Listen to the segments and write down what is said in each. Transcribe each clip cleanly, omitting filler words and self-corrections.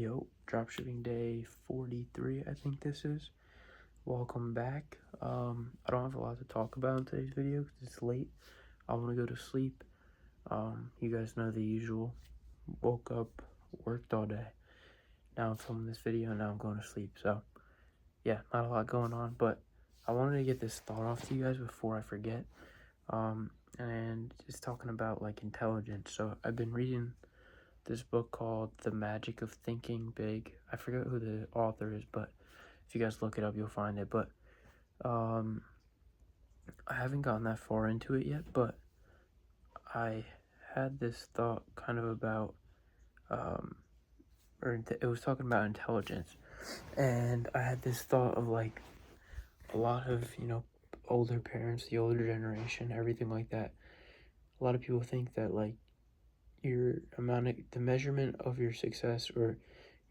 Yo, dropshipping day 43, I think this is. Welcome back. I don't have a lot to talk about in today's video because it's late. I want to go to sleep. You guys know the usual. Woke up, worked all day. Now I'm filming this video, now I'm going to sleep. So, yeah, not a lot going on, but I wanted to get this thought off to you guys before I forget. And it's talking about like intelligence. So, I've been reading this book called The Magic of Thinking Big. I forget who the author is, but if you guys look it up, you'll find it. But I haven't gotten that far into it yet, but I had this thought kind of about, it was talking about intelligence. And I had this thought of like a lot of, older parents, the older generation, everything like that. A lot of people think that like the measurement of your success, or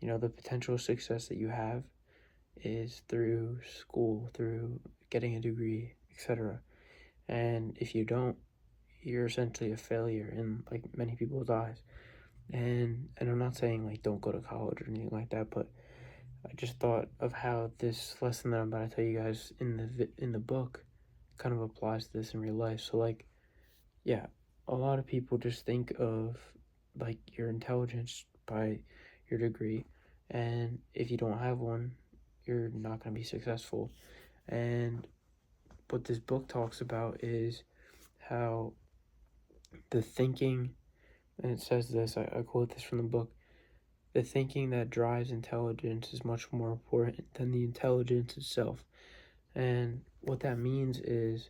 the potential success that you have, is through school, through getting a degree, etc. And if you don't, you're essentially a failure in like many people's eyes. And I'm not saying like don't go to college or anything like that, but I just thought of how this lesson that I'm about to tell you guys in the book kind of applies to this in real life. So like, yeah, a lot of people just think of like your intelligence by your degree, and if you don't have one, you're not going to be successful. And what this book talks about is how the thinking, and it says this, I quote this from the book: the thinking that drives intelligence is much more important than the intelligence itself. And what that means is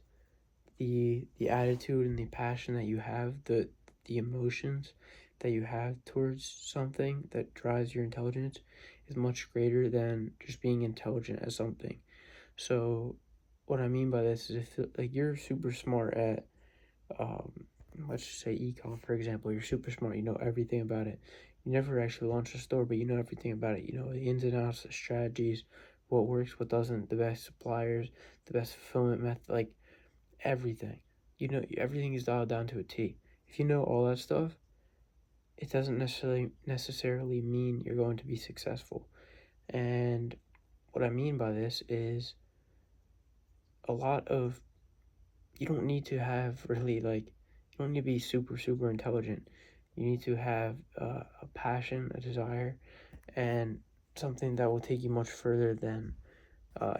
the attitude and the passion that you have, the emotions that you have towards something that drives your intelligence is much greater than just being intelligent at something. So what I mean by this is, if like you're super smart at let's just say econ, for example, you're super smart, you know everything about it. You never actually launched a store, but you know everything about it. You know the ins and outs, the strategies, what works, what doesn't, the best suppliers, the best fulfillment method, like everything. You know everything is dialed down to a T. If you know all that stuff, it doesn't necessarily mean you're going to be successful. And what I mean by this is, a lot of you don't need to have really like, you don't need to be super intelligent. You need to have a passion, a desire, and something that will take you much further than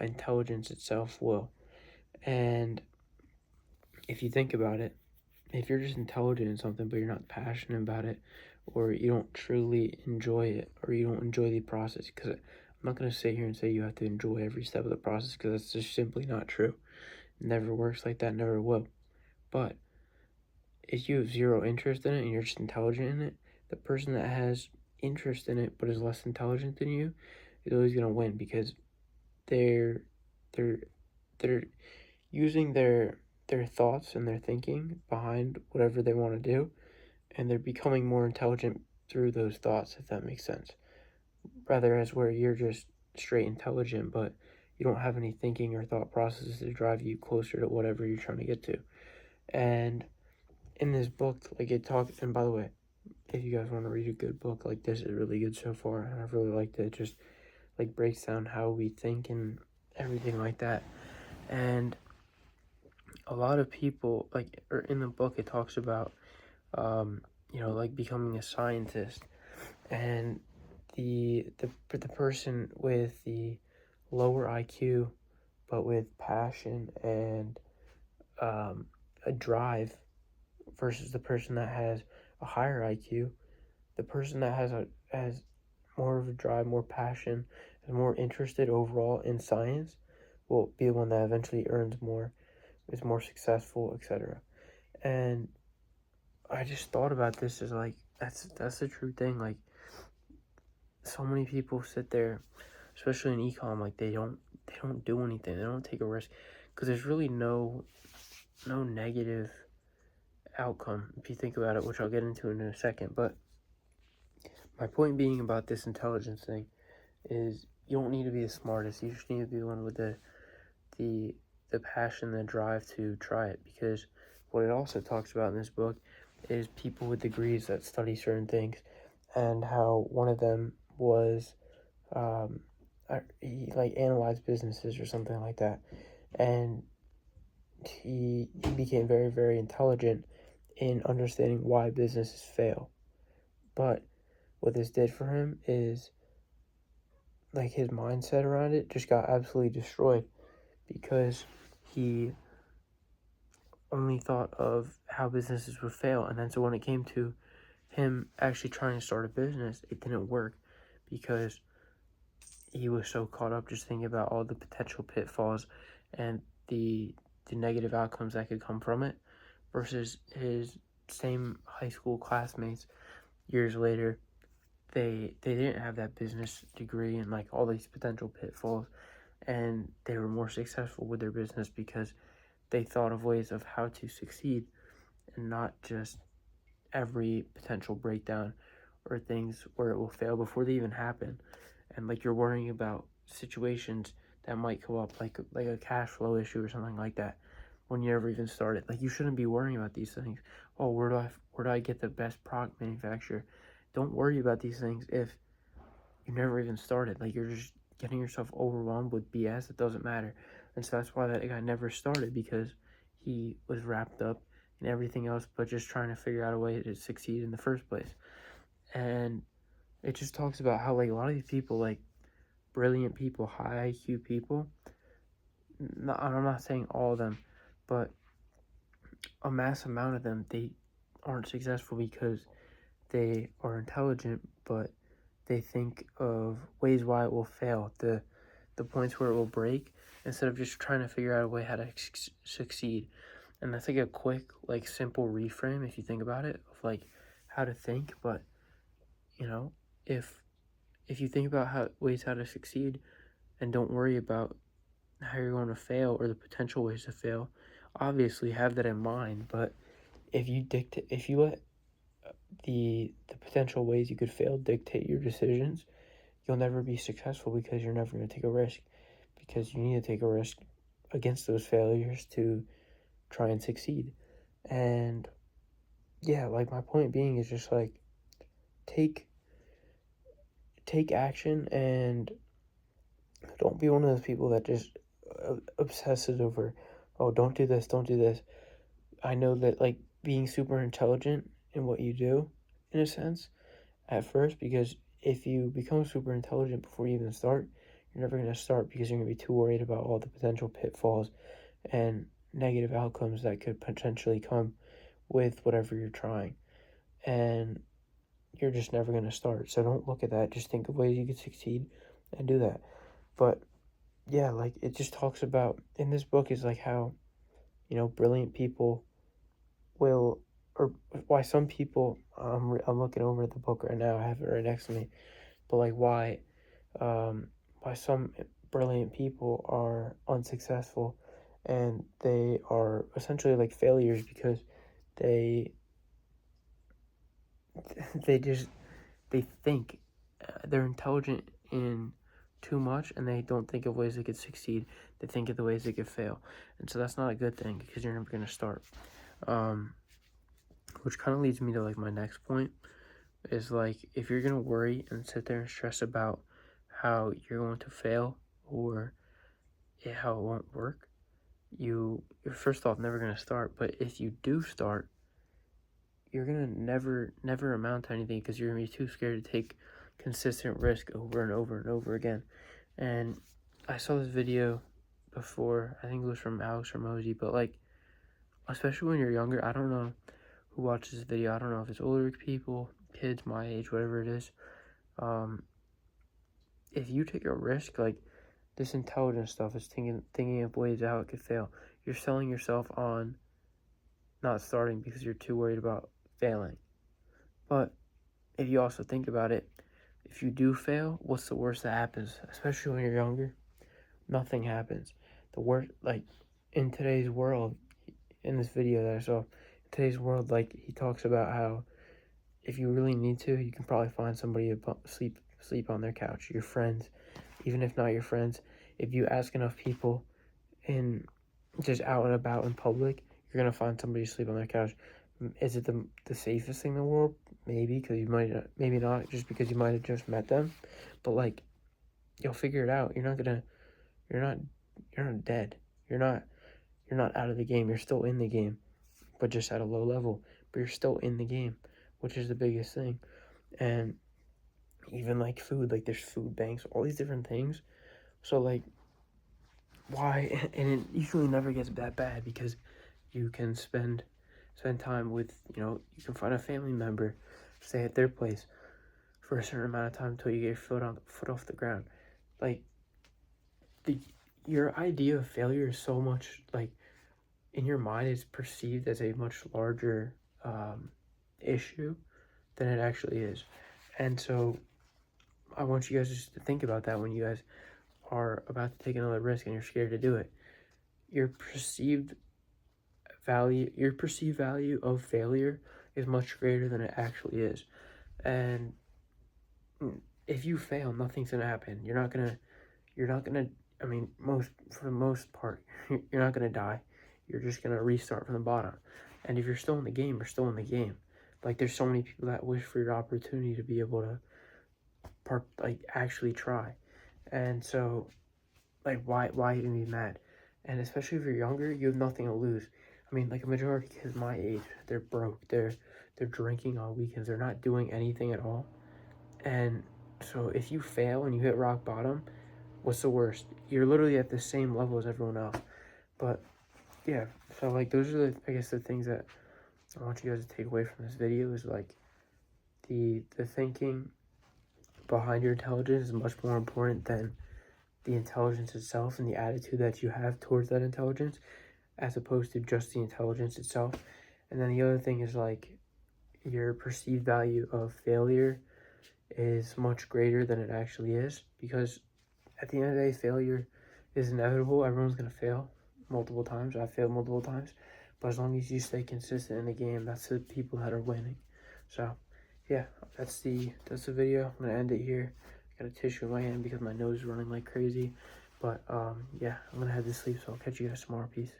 intelligence itself will. And if you think about it, if you're just intelligent in something but you're not passionate about it, or you don't truly enjoy it, or you don't enjoy the process, because I'm not going to sit here and say you have to enjoy every step of the process, because that's just simply not true. It never works like that, never will. But if you have zero interest in it and you're just intelligent in it, the person that has interest in it but is less intelligent than you is always going to win, because they're they're they're using their thoughts and their thinking behind whatever they want to do, and they're becoming more intelligent through those thoughts, if that makes sense. Rather, as where you're just straight intelligent, but you don't have any thinking or thought processes to drive you closer to whatever you're trying to get to. And in this book, like it talks, and by the way, if you guys want to read a good book, like this is really good so far, and I've really liked it. It just like breaks down how we think and everything like that. And a lot of people, like, or in the book, it talks about, like becoming a scientist, and the person with the lower IQ, but with passion and a drive, versus the person that has a higher IQ. The person that has more of a drive, more passion, is more interested overall in science, will be the one that eventually earns more, is more successful, etc. And I just thought about this as like, that's the true thing. Like, so many people sit there, especially in ecom, like they don't do anything, they don't take a risk, because there's really no negative outcome if you think about it, which I'll get into in a second. But my point being about this intelligence thing is, you don't need to be the smartest, you just need to be the one with the passion, the drive to try it. Because what it also talks about in this book is people with degrees that study certain things, and how one of them was he like analyzed businesses or something like that, and he became very, very intelligent in understanding why businesses fail. But what this did for him is like his mindset around it just got absolutely destroyed because he only thought of how businesses would fail. And then so when it came to him actually trying to start a business, it didn't work because he was so caught up just thinking about all the potential pitfalls and the negative outcomes that could come from it, versus his same high school classmates years later. They didn't have that business degree and like all these potential pitfalls, and they were more successful with their business because they thought of ways of how to succeed and not just every potential breakdown or things where it will fail before they even happen. And like you're worrying about situations that might come up, like a cash flow issue or something like that, when you never even started. Like you shouldn't be worrying about these things. Oh, where do I get the best product manufacturer? Don't worry about these things if you never even started. Like you're just getting yourself overwhelmed with BS that doesn't matter. And so that's why that guy never started, because he was wrapped up in everything else but just trying to figure out a way to succeed in the first place. And it just talks about how like a lot of these people, like brilliant people, high IQ people, I'm not saying all of them, but a mass amount of them, they aren't successful because they are intelligent, but they think of ways why it will fail, the points where it will break, instead of just trying to figure out a way how to succeed. And that's like a quick, like simple reframe if you think about it, of like how to think. But you know, if you think about how to succeed and don't worry about how you're going to fail or the potential ways to fail, obviously have that in mind. But if you let the potential ways you could fail dictate your decisions, you'll never be successful because you're never going to take a risk, because you need to take a risk against those failures to try and succeed. And yeah, like my point being is just like take action, and don't be one of those people that just obsesses over, oh, don't do this, don't do this. I know that like being super intelligent in what you do, in a sense, at first, because if you become super intelligent before you even start, you're never going to start because you're going to be too worried about all the potential pitfalls and negative outcomes that could potentially come with whatever you're trying. And you're just never going to start. So don't look at that. Just think of ways you could succeed and do that. But yeah, like it just talks about in this book is like how, brilliant people will, or why some people, I'm looking over the book right now, I have it right next to me, but like why some brilliant people are unsuccessful, and they are essentially like failures because they just they think they're intelligent in too much, and they don't think of ways they could succeed. They think of the ways they could fail, and so that's not a good thing because you're never going to start. Which kind of leads me to like my next point is like, if you're going to worry and sit there and stress about how you're going to fail or how it won't work, your first off never going to start. But if you do start, you're going to never amount to anything because you're going to be too scared to take consistent risk over and over and over again. And I saw this video before, I think it was from Alex Ramosi, but like, especially when you're younger, I don't know who watches this video, I don't know if it's older people, kids my age, whatever it is. If you take a risk, like this intelligence stuff is thinking of ways how it could fail, you're selling yourself on not starting because you're too worried about failing. But if you also think about it, if you do fail, what's the worst that happens? Especially when you're younger, nothing happens. The worst, like in today's world, in this video that I saw, in today's world, like he talks about how if you really need to, you can probably find somebody to sleep on their couch. Your friends, even if not your friends, if you ask enough people in just out and about in public, you're gonna find somebody to sleep on their couch. Is it the safest thing in the world? Maybe, because you might not, maybe not, just because you might have just met them. But like, you'll figure it out. You're not you're not dead. You're not out of the game. You're still in the game, but just at a low level. But you're still in the game, which is the biggest thing. And even like food, like there's food banks, all these different things. So like, why? And it usually never gets that bad because you can spend time with, you can find a family member, stay at their place for a certain amount of time until you get your foot off the ground. Like, your idea of failure is so much, like, in your mind is perceived as a much larger issue than it actually is. And so I want you guys just to think about that when you guys are about to take another risk and you're scared to do it. Your perceived value of failure is much greater than it actually is. And if you fail, nothing's gonna happen. You're not gonna I mean, for the most part, you're not gonna die. You're just gonna restart from the bottom. And if you're still in the game, you're still in the game. Like, there's so many people that wish for your opportunity to be able to actually try. And so, like, why even be mad? And especially if you're younger, you have nothing to lose. I mean, like, a majority of kids my age, they're broke. They're drinking on weekends. They're not doing anything at all. And so if you fail and you hit rock bottom, what's the worst? You're literally at the same level as everyone else. But yeah, so like, those are I guess the things that I want you guys to take away from this video is like the thinking behind your intelligence is much more important than the intelligence itself and the attitude that you have towards that intelligence, as opposed to just the intelligence itself. And then the other thing is like, your perceived value of failure is much greater than it actually is, because at the end of the day, failure is inevitable. Everyone's gonna fail multiple times. I've failed multiple times, but as long as you stay consistent in the game, that's the people that are winning. So yeah, that's the video. I'm gonna end it here. I got a tissue in my hand because my nose is running like crazy. But yeah, I'm gonna head to sleep, so I'll catch you guys tomorrow. Peace.